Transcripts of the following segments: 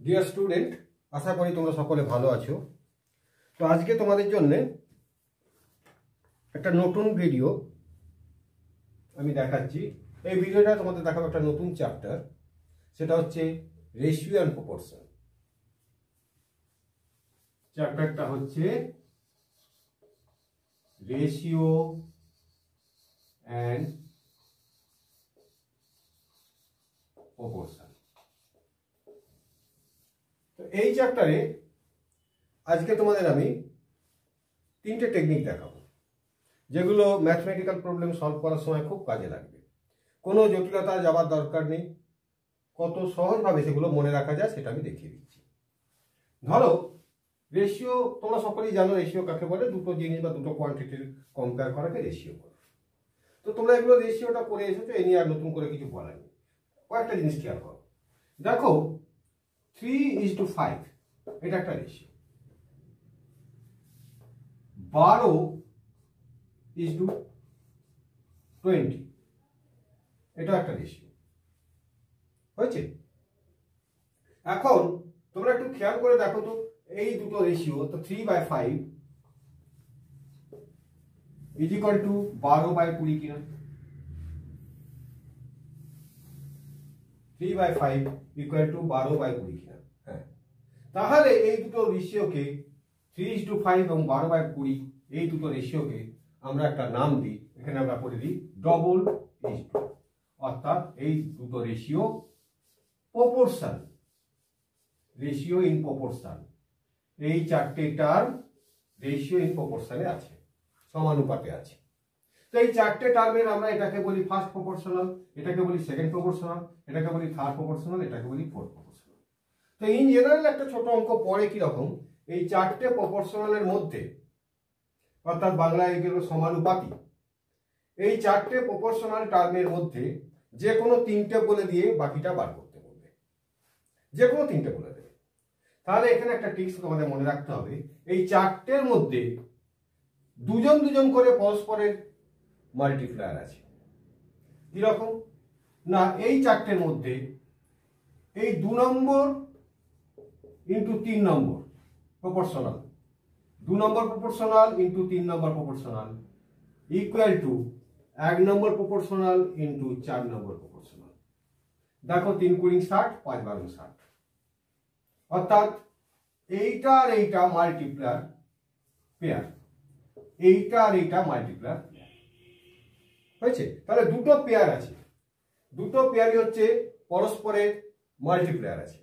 Dear student, আশা করি তোমরা সকলে ভালো আছো। তো আজকে তোমাদের জন্য একটা নতুন ভিডিও আমি দেখাচ্ছি। এই ভিডিওটা তোমাদের দেখাবো একটা নতুন চ্যাপ্টার, সেটা হচ্ছে রেশিও অ্যান্ড প্রপোর্শন। চ্যাপ্টারটা হচ্ছে রেশিও অ্যান্ড প্রপোর্শন। তো এই চ্যাপ্টারে আজকে তোমাদের আমি তিনটে টেকনিক দেখাবো, যেগুলো ম্যাথমেটিক্যাল প্রবলেম সলভ করার সময় খুব কাজে লাগবে। কোনো জটিলতা যাওয়ার দরকার নেই, কত সহজভাবে সেগুলো মনে রাখা যায় সেটা আমি দেখিয়ে দিচ্ছি। ধরো রেশিও, তোমরা সকলেই জানো রেশিও কাকে বলে। দুটো জিনিস বা দুটো কোয়ান্টিটির কম্পেয়ার করাকে রেশিও বলে। তো তোমরা এগুলো রেশিওটা করে এসেছো, এ নিয়ে আর নতুন করে কিছু বলার নেই। কয়েকটা জিনিস খেয়াল করো। দেখো 3:5 এটা একটা রেশিও। 12:20 এটা একটা রেশিও হয়েছে। এখন তোমরা একটু খেয়াল করে দেখো তো, এই দুটো রেশিও, তো 3/5 ইজ ইকুয়াল টু 12/20 কিনা? 3/5 ইকুয়াল টু 12/20 কিনা? হ্যাঁ। তাহলে এই দুটো রেশিওকে 3:5 এবং 12/20 এই দুটো রেশিওকে আমরা একটা নাম দিই। এখানে আমরা করে দিই ডবল ইজ টু, অর্থাৎ এই দুটো ratio proportion, ratio in proportion. এই চারটে টার্ম রেশিও ইন প্রপোর্শনে আছে, সমানুপাতে আছে। তো এই চারটে টার্মের আমরা এটাকে বলি ফার্স্ট প্রপোর্শনাল, এটাকে বলি সেকেন্ড প্রপোর্শনাল, এটাকে বলি থার্ড প্রপোর্শনাল, এটাকে বলি ফোর্থ প্রপোর্শনাল। তো ইন জেনারেল একটা ছোট অঙ্ক পড়ে কিরকম, এই চারটে প্রপোর্শনালের মধ্যে, অর্থাৎ বাংলায় গেল সমানুপাতি, এই চারটে প্রপোর্শনাল টার্মের মধ্যে যে কোনো তিনটে বলে দিয়ে বাকিটা বার করতে বলবে, যে কোনো তিনটে বলে দেবে। তাহলে এখানে একটা ট্রিক্স তোমাদের মনে রাখতে হবে, এই চারটের মধ্যে দুজন দুজন করে পরস্পরের মাল্টিপ্লায়ার আছে। কিরকম না, এই চারটের মধ্যে এই 2 number into 3 number proportional, 2 number proportional into 3 number proportional equal to 1 number proportional into 4 number proportional. দেখো 3 × 60, 5 × 12 60, অর্থাৎ এইটা আর এইটা মাল্টিপ্লায়ার পেয়ার, এইটা আর এইটা মাল্টিপ্লায়ার হয়েছে। তাহলে দুটো পেয়ার আছে, দুটো পেয়ারই হচ্ছে পরস্পরের মাল্টিপ্লায়ার আছে।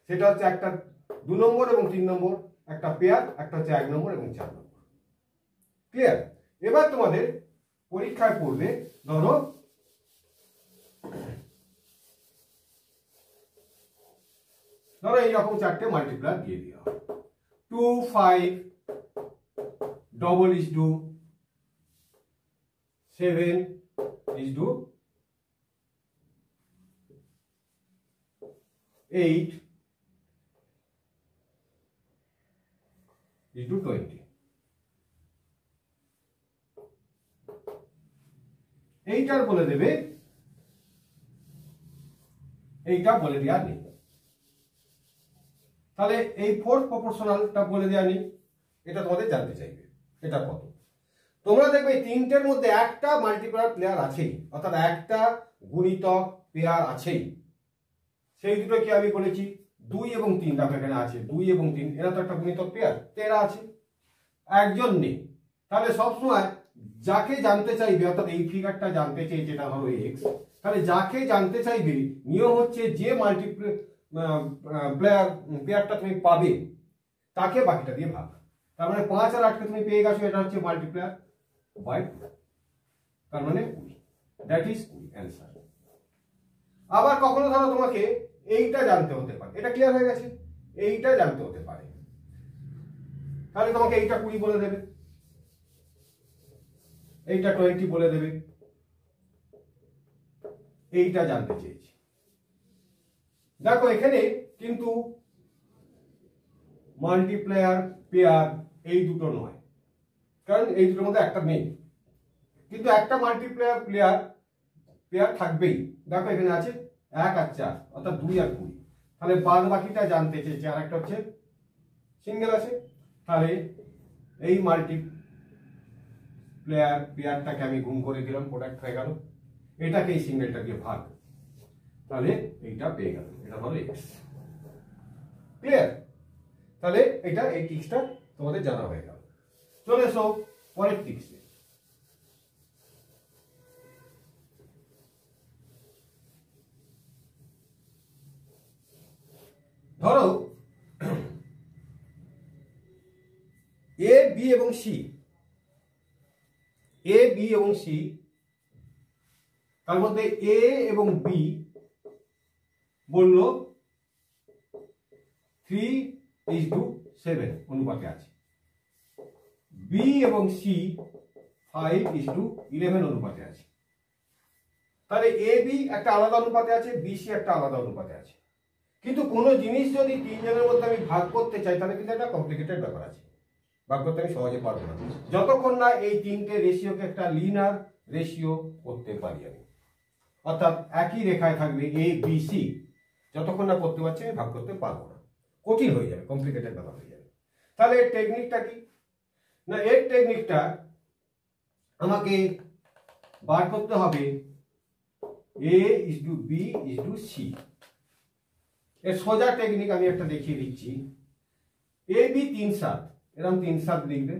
সেটা হচ্ছে একটা 2 নম্বর এবং 3 নম্বর একটা পেয়ার, একটা হচ্ছে 1 নম্বর এবং 4 নম্বর। ক্লিয়ার? এবার তোমাদের পরীক্ষায় পড়বে, ধরো এইরকম চারটে মাল্টিপ্লায়ার দিয়ে দেওয়া, 2, 5 double is to 7 is to 8 is to 20। এইটার বলে দেবে, এইটা বলে দেওয়া নেই। তাহলে এই ফোর্থ প্রপোর্শনালটা বলে দেওয়া নেই, এটা তোমাদের জানতে চাইবে এটা কত। তোমরা দেখবে তিনটের মধ্যে একটা মাল্টিপ্লায়ার প্লেয়ার আছেই, অর্থাৎ একটা গুণিতক পেয়ার আছেই। সেই দুটো কি আমি বলেছি 2 এবং 3, দেখো এখানে আছে 2 এবং 3, এরা তো একটা গুণিতক পেয়ার, এরা আছে, একজন নেই। তাহলে সবসময় যাকে জানতে চাইবে, অর্থাৎ এই ফিগারটা জানতে চাইছে, এটা ধরো x, তাহলে যাকে জানতে চাইবে নিয়ম হচ্ছে যে মাল্টিপ্লায়ার পেয়ারটা তুমি পাবে তাকে বাকিটা দিয়ে ভাগ। তার মানে 5 আর 8কে তুমি পেয়ে গেছো, এটা হচ্ছে মাল্টিপ্লায়ার বাই 2, তার মানে 20, দ্যাট ইজ 20 অ্যান্সার। আবার কখনো ধরো তোমাকে এইটা জানতে হতে পারে, এটা ক্লিয়ার হয়ে গেছে, এইটা জানতে হতে পারে, তাহলে তোমাকে এইটা 20 বলে দেবে, এইটা 20 বলে দেবে, এইটা জানতে চেয়েছি। দেখো এখানে কিন্তু মাল্টিপ্লায়ার পেয়ার এই দুটো নয়, কারণ এই দুটোর মধ্যে একটা নেই, কিন্তু একটা মাল্টিপ্লায়ার পেয়ার থাকবেই। দেখো এখানে আছে 1 আর 4, অর্থাৎ 2 আর 20। তাহলে বাদ বাকিটা জানতে চেয়েছে, আর একটা হচ্ছে সিঙ্গেল আছে। তাহলে এই মাল্টি পেয়ারটাকে আমি গুণ করে দিলাম, প্রোডাক্ট হয়ে গেল, এটাকে এই সিঙ্গেলটা দিয়ে ভাগ, তাহলে এইটা পেয়ে গেল, এটা হলো এক্স। ক্লিয়ার? তাহলে এটা এই ট্রিক্সটা তোমাদের জানা হয়ে গেল। চলে এসো পরের ট্রিক্সে। ধরো এ বি এবং সি, এ বি এবং সি, তার মধ্যে এ এবং বি বলল 3:7 অনুপাতে আছে, বি এবং সি 5:11 অনুপাতে আছে। তাহলে এ বি একটা আলাদা অনুপাতে আছে, বি সি একটা আলাদা অনুপাতে আছে। কিন্তু কোনো জিনিস যদি তিনজনের মধ্যে আমি ভাগ করতে চাই, তাহলে কিন্তু একটা কমপ্লিকেটেড ব্যাপার আছে, ভাগ করতে আমি সহজে পারবো না, যতক্ষণ না এই তিনটে রেশিওকে একটা লিনিয়ার রেশিও করতে পারি আমি। অর্থাৎ একই রেখায় থাকবে এ বি সি, যতক্ষণ না করতে পারছি আমি ভাগ করতে পারবো না, কঠিন হয়ে যাবে, কমপ্লিকেটেড ব্যাপার হয়ে যাবে। তাহলে এর টেকনিকটা কি না, এর টেকনিকটা আমাকে বার করতে হবে A is to B is to C. এর সোজা টেকনিক আমি একটা দেখিয়ে দিচ্ছি। এ বি 3:7, এরকম 3:7 লিখবে,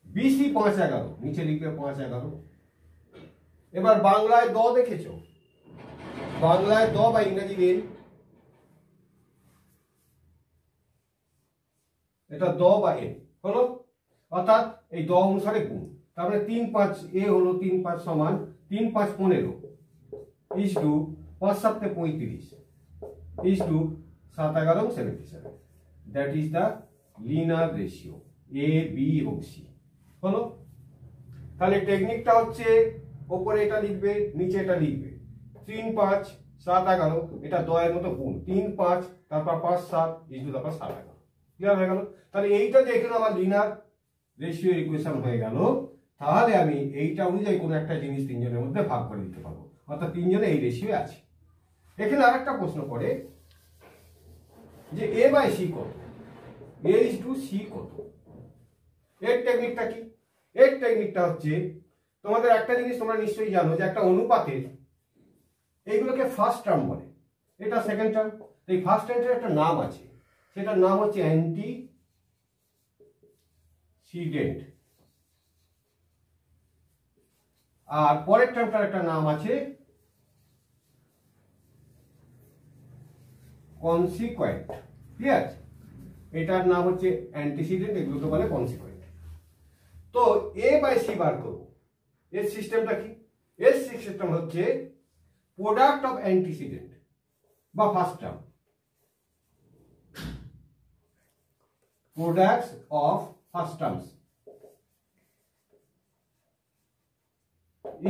বি সি 5:11, নিচে লিখবে 5:11। এবার বাংলায় দ দেখেছো, বাংলায় দ বা ইংরেজি রেল, এটা দ বা এন হলো, অর্থাৎ এই দ অনুসারে গুণ। তারপরে 3-5, এ হলো 3-5 সমান 3-5 15 is to 5-7 35 is to 7-11 77। That is the linear ratio A B এবং সি হলো। তাহলে টেকনিকটা হচ্ছে ওপরে এটা লিখবে, নিচে এটা লিখবে, 3-5 7-11, এটা দ এর মতো গুণ, 3-5 তারপর 5-7 ইজ টু তারপর 7-11। ক্লিয়ার হয়ে গেল? তাহলে এইটা যে এখানে আমার লিনিয়ার রেশিও ইকুয়েশন হয়ে গেল, তাহলে আমি এইটা অনুযায়ী কোনো একটা জিনিস তিনজনের মধ্যে ভাগ করে দিতে পারবো, অর্থাৎ তিনজনে এই রেশিও আছে। এখানে আরেকটা প্রশ্ন করে যে এ বাই সি কত, এ ইজ টু সি কত। এর টেকনিকটা কি? এর টেকনিকটা হচ্ছে, তোমাদের একটা জিনিস তোমরা নিশ্চয়ই জানো যে একটা অনুপাতের এইগুলোকে ফার্স্ট টার্ম বলে, এটা সেকেন্ড টার্ম। এই ফার্স্ট টার্মের একটা নাম আছে, সেটার নাম হচ্ছে অ্যান্টিসিডেন্ট, আর পরের টার্মটার একটা নাম আছে কনসিকুয়েন্ট। ঠিক আছে, এটার নাম হচ্ছে অ্যান্টিসিডেন্ট, এগুলোকে বলে কনসিকুয়েন্ট। তো এ বাই সি বার করবো, এর সিস্টেমটা কি? এর সিস্টেম হচ্ছে প্রোডাক্ট অফ অ্যান্টিসিডেন্ট বা first term, products of first terms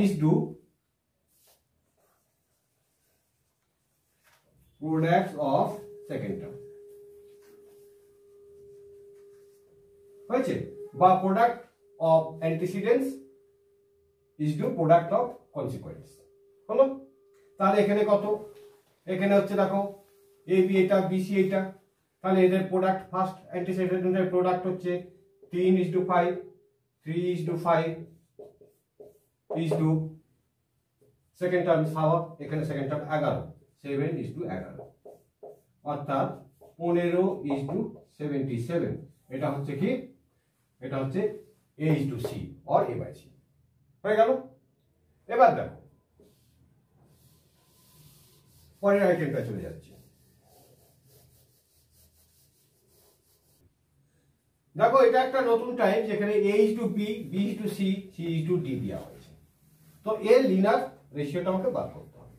is to products of second term হয়েছে, বা product of antecedents is to product of consequence হলো। তাহলে এখানে কত, এখানে হচ্ছে দেখো এ বি এটা, বি সি এটা, তাহলে এদের প্রোডাক্ট ফার্স্ট অ্যান্টিসিডেন্টের প্রোডাক্ট হচ্ছে 3:5, 3:5 ইজ টু সেকেন্ড টার্ম 7, এখানে সেকেন্ড টার্ম 11, 7:11, অর্থাৎ 15:77। এটা হচ্ছে কি, এটা হচ্ছে A is to C or A by C হয়ে গেল। এবার দেখো পরের আইটেমটা চলে যাচ্ছে। দেখো এটা একটা নতুন টাইপ, যেখানে A is to B, B is to C, C is to D দেওয়া হয়েছে। তো এর লিনিয়ার রেশিওটা আমাকে বার করতে হবে।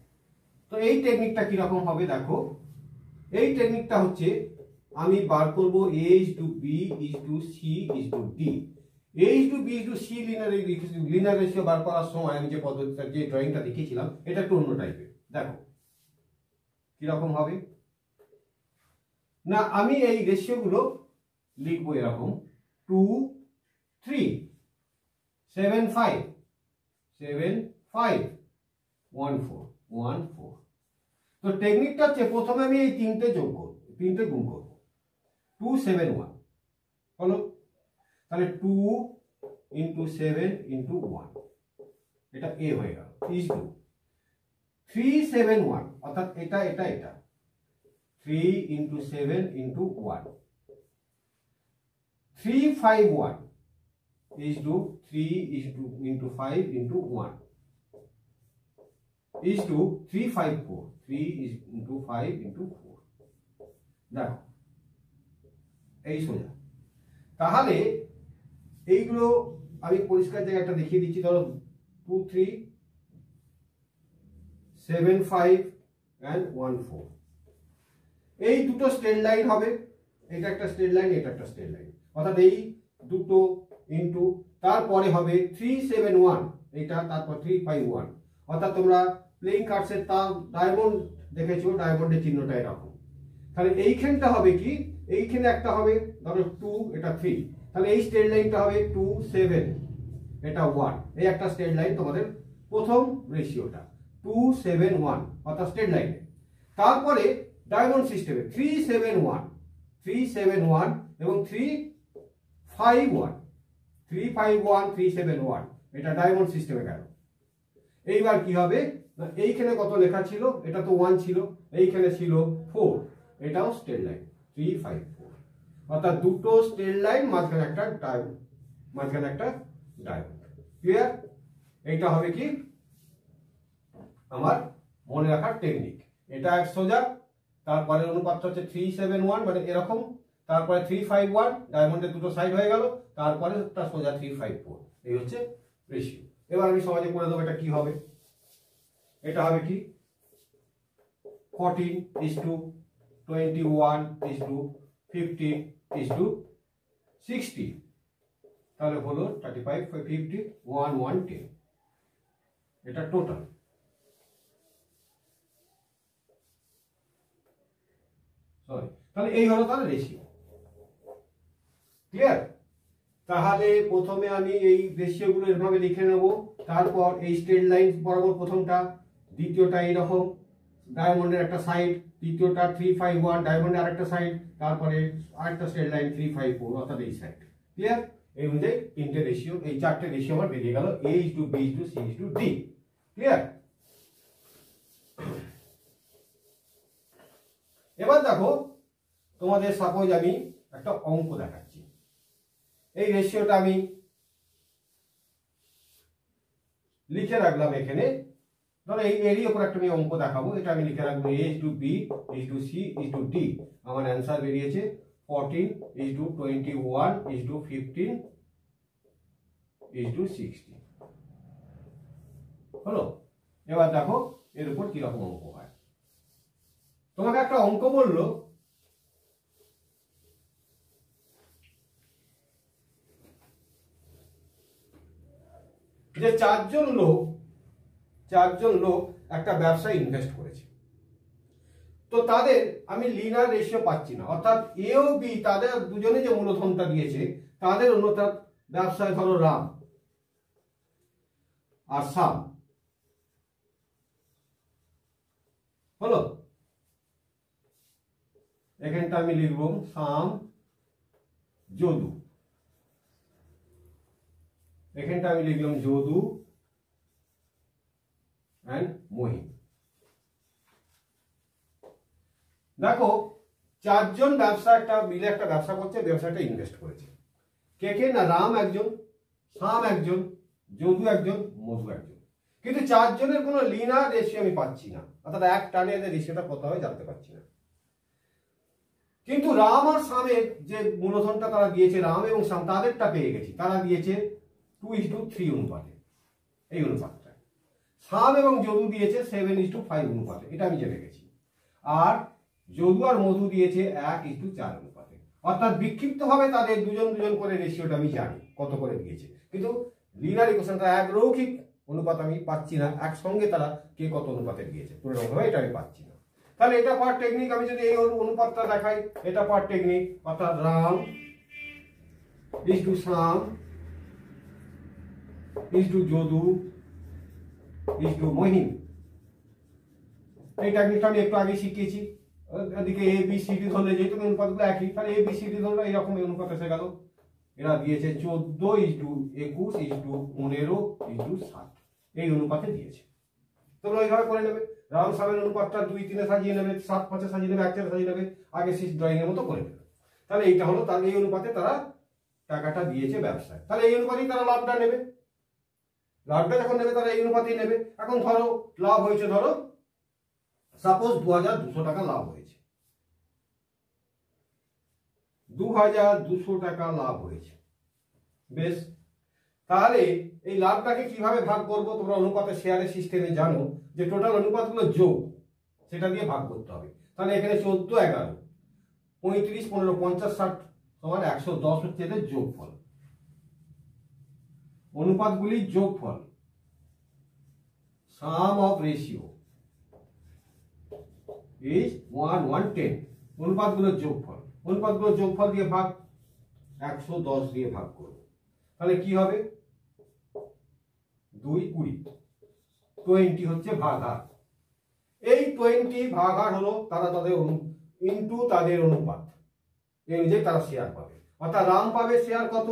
তো এই টেকনিকটা কিরকম হবে দেখো, এই টেকনিকটা হচ্ছে আমি বার করব A is to B is to C is to D. A is to B is to C linear ratio বার করার সময় আমি যে পদ্ধতিটা, যে ড্রয়িংটা দেখিয়েছিলাম, এটা একটু অন্য টাইপের। দেখো কিরকম হবে না, আমি এই রেশিওগুলো লিখবো এরকম 2 3 7 5 7 5 1 4 1 4। তো টেকনিকটা হচ্ছে প্রথমে আমি এই তিনটে গুণ করবো 2 7 1 হলো, তাহলে 2 ইন্টু 7 ইন্টু 1 এটা এ হয়ে গেল ইজ টু 3 7 1 অর্থাৎ এটা 3 into 7 into 1 3 5 1 is to 3 is to into 5 into 1 is to 3 5 4 3 is into 5 into 4 দেখো এই সোজা। তাহলে এইগুলো আমি পরিষ্কার জায়গায় একটা দেখিয়ে দিচ্ছি। ধরো 2 3 7 5 and 1 4 এই দুটো স্ট্রেট লাইন হবে, এটা একটা স্ট্রেট লাইন, এটা একটা স্ট্রেট লাইন, অর্থাৎ এই দুটো ইন্টু তারপরে হবে 3 7 1 এটা, তারপর 3 5 1 অর্থাৎ তোমরা প্লেইং কার্ডসের ডায়মন্ড দেখেছো, ডায়মন্ডের চিহ্নটা এরকম। তাহলে এইখানটা হবে কি, এইখানে একটা হবে ধরো 2 এটা 3, তাহলে এই স্ট্রেট লাইনটা হবে 2 7 এটা 1, এই একটা স্ট্রেট লাইন তোমাদের প্রথম রেশিওটা 2 7 1 অর্থাৎ স্ট্রেট লাইনে। তারপরে ডায়মন্ড সিস্টেমে 3 7 1 3 7 1 এবং 3 5 1 3 5 1 3 7 1 এটা ডায়মন্ড সিস্টেমে গেল। এইবার কি হবে না, এইখানে কত লেখা ছিল, এটা তো 1 ছিল, এইখানে ছিল 4, এটাও স্ট্রেট লাইন 3 5 4 অর্থাৎ দুটো স্ট্রেট লাইন মাঝখানে একটা ডায়মন্ড। ক্লিয়ার? এইটা হবে কি আমার মনে রাখার টেকনিক। এটা এক সোজা, তারপরে অনুপাতটা হচ্ছে 3 7 1 মানে এরকম, তারপরে 3 5 1 ডায়মন্ডের দুটো সাইড হয়ে গেল, তারপরে একটা সোজা 3 5 4, এই হচ্ছে রেশিও। এবার আমি সহজে করে দেবো এটা কি হবে। এটা হবে কি 14 is to 21 is to 15 is to 60, তাহলে হলো 35 50 1 1 10 এটা টোটাল। সরি, তাহলে এই হলো তাহলে রেশিও। ক্লিয়ার? তাহলে প্রথমে আমি এই রেশিওগুলো এভাবে লিখে নেব, তারপর এই স্ট্রেট লাইন বরাবর প্রথমটা, দ্বিতীয়টা এইরকম ডায়মন্ডের একটা সাইড, তৃতীয়টা 3 5 1 ডায়মন্ডের আরেকটা সাইড, তারপরে আরেকটা স্ট্রেট লাইন 3 5 4 অর্থাৎ এই সাইড। ক্লিয়ার? এই অনুযায়ী তিনটে রেশিও, এই চারটে রেশিও আমার বেরিয়ে গেল, A is to B is to C is to D। Clear? এবার দেখো তোমাদের সাপোজ আমি একটা অঙ্ক দেখাচ্ছি। এই রেশিওটা আমি লিখে রাখলাম এখানে, ধরো এরই উপর একটা আমি অঙ্ক দেখাবো, এটা আমি লিখে রাখবো A is to B is to C is to D। আমার অ্যান্সার বেরিয়েছে 14 is to 21 is to 15 is to 60 হলো। এবার দেখো এর উপর কিরকম অঙ্ক হয়। তোমাকে একটা অঙ্ক বললো যে চারজন লোক একটা ব্যবসায় ইনভেস্ট করেছে, তো তাদের আমি লিনিয়ার রেশিও পাচ্ছি না, অর্থাৎ এ ও বি তাদের দুজনে যে মূলধনটা দিয়েছে তাদের অনুপাত ব্যবসায় ধরো রাম আর সাম হলো। এখানটা আমি লিখব সাম যদু, এখানটা আমি লিখলাম যদু এন্ড মহিম। দেখো চারজন মিলে একটা ব্যবসা করছে, ব্যবসাটা ইনভেস্ট করেছে। কে না, রাম একজন, সাম একজন, যদু একজন, মধু একজন। কিন্তু চারজনের কোনো লিনিয়ার রেশিও আমি পাচ্ছি না, অর্থাৎ এক টানে এদের রেশিওটা কত হয় জানতে পারছি না। কিন্তু রাম আর সামের যে মূলধনটা তারা দিয়েছে, রাম এবং সাম তাদেরটা পেয়ে গেছি, তারা দিয়েছে 2:3 অনুপাতে, এই অনুপাতটা। সাম এবং যদু দিয়েছে 7:5 অনুপাতে, এটা আমি জেনে গেছি। আর যদু আর মধু দিয়েছে 1:4 অনুপাতে, অর্থাৎ বিক্ষিপ্তভাবে তাদের দুজন করে রেশিওটা আমি জানি কত করে দিয়েছে, কিন্তু লিনিয়ার ইকুয়েশনটা এক রৈখিক অনুপাত আমি পাচ্ছি না, একসঙ্গে তারা কে কত অনুপাতে দিয়েছে পুরোভাবে এটা আমি পাচ্ছি না। তাহলে এটা পার টেকনিক, আমি যদি এই অনুপাতটা দেখাই, এটা পার টেকনিক, অর্থাৎ Ram is to Shyam is to Jadu is to Mahim. এই টেকনিকটা আমি একটু আগে শিখিয়েছি। এদিকে এ বি সি ডি ধরলে যেহেতু অনুপাতগুলো একই, তাহলে এ বি সি ডি ধরলে এইরকম অনুপাত এসে গেল। এরা দিয়েছে 14:21:15:60 এই অনুপাতে দিয়েছে। তোমরা ওইভাবে করে নেবে। রাউন্ড সামের অনুপাতটা 2-3 সাজিয়ে নেবে, 7-5 সাজিয়ে নেবে, 1-4 সাজিয়ে নেবে, আগে সিক্স ড্রয়িং এর মতো করে নেবে। তাহলে এইটা হলো তার এই অনুপাতে তারা টাকাটা দিয়েছে ব্যবসায়, তাহলে এই অনুপাতেই তারা লাভটা নেবে। লাভটা যখন নেবে তারা এই অনুপাতেই নেবে। এখন ধরো লাভ হয়েছে, ধরো সাপোজ 2200 টাকা লাভ হয়েছে, 2200 টাকা লাভ হয়েছে। বেশ, তাহলে এই লাভটাকে কিভাবে ভাগ করবো? তোমরা অনুপাতের শেয়ারের সিস্টেমে জানো যে টোটাল অনুপাতগুলো যোগ, সেটা দিয়ে ভাগ করতে হবে। তাহলে এখানে 14, 11, 35, 15, 50, 60 সমান 110 হচ্ছে এদের যোগফল। অনুপাতগুলির যোগফল, সাম অফ রেশিও ইজ 1:10। অনুপাতগুলোর যোগফল, অনুপাতগুলোর যোগফল দিয়ে ভাগ, 110 দিয়ে ভাগ করবো। তাহলে কি হবে? 2-20, 20 হচ্ছে ভাগার। এই 20 ভাগার হলো তারা তাদের ইনটু তাদের অনুপাত, এই অনুযায়ী তারা শেয়ার পাবে। অর্থাৎ রাম পাবে শেয়ার কত?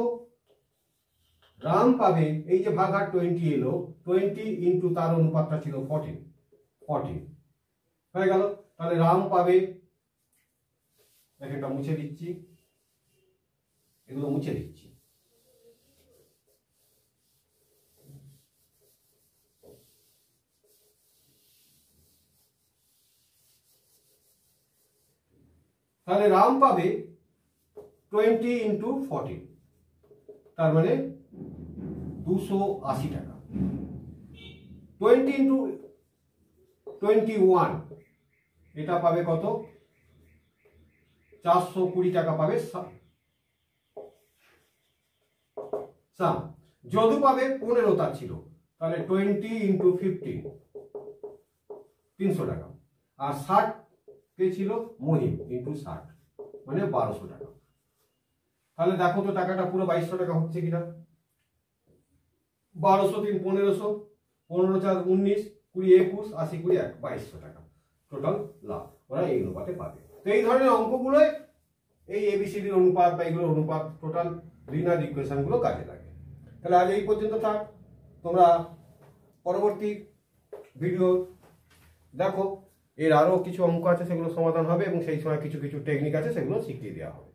রাম পাবে এই যে ভাগার 20 এলো, 20 ইনটু তার অনুপাতটা ছিল 14 হয়ে গেল। তাহলে রাম পাবে, এটা মুছে দিচ্ছি, এগুলো মুছে দিচ্ছি। তাহলে রাম পাবে 20 ইন্টু 14, তার মানে 280 টাকা। 20 ইন্টু 21, এটা পাবে কত? 420 টাকা পাবে সাম। যদু পাবে 15, তার ছিল, তাহলে 20 ইন্টু 15, 300 টাকা। আর 60 কে ছিল মহিম, ইন্টু 60 মানে 1200 টাকা। তাহলে দেখো তো টাকাটা পুরো 2200 টাকা হচ্ছে কিনা। 1200 3 1500, 15 4 19, 20 21, 80 20 1, 2200 টাকা টোটাল লাভ ওরা এই অনুপাতে পাবে। তো এই ধরনের অঙ্কগুলো এই এবিসিডির অনুপাত বা এগুলোর অনুপাত, টোটাল লিনিয়ার ইকুয়েশন গুলো কাজে লাগে। তাহলে আজ এই পর্যন্ত থাক। তোমরা পরবর্তী ভিডিও দেখো, এর আরো কিছু অঙ্ক আছে, সেগুলো সমাধান হবে এবং সেই সময় কিছু কিছু টেকনিক আছে, সেগুলো শিখিয়ে দেওয়া হবে।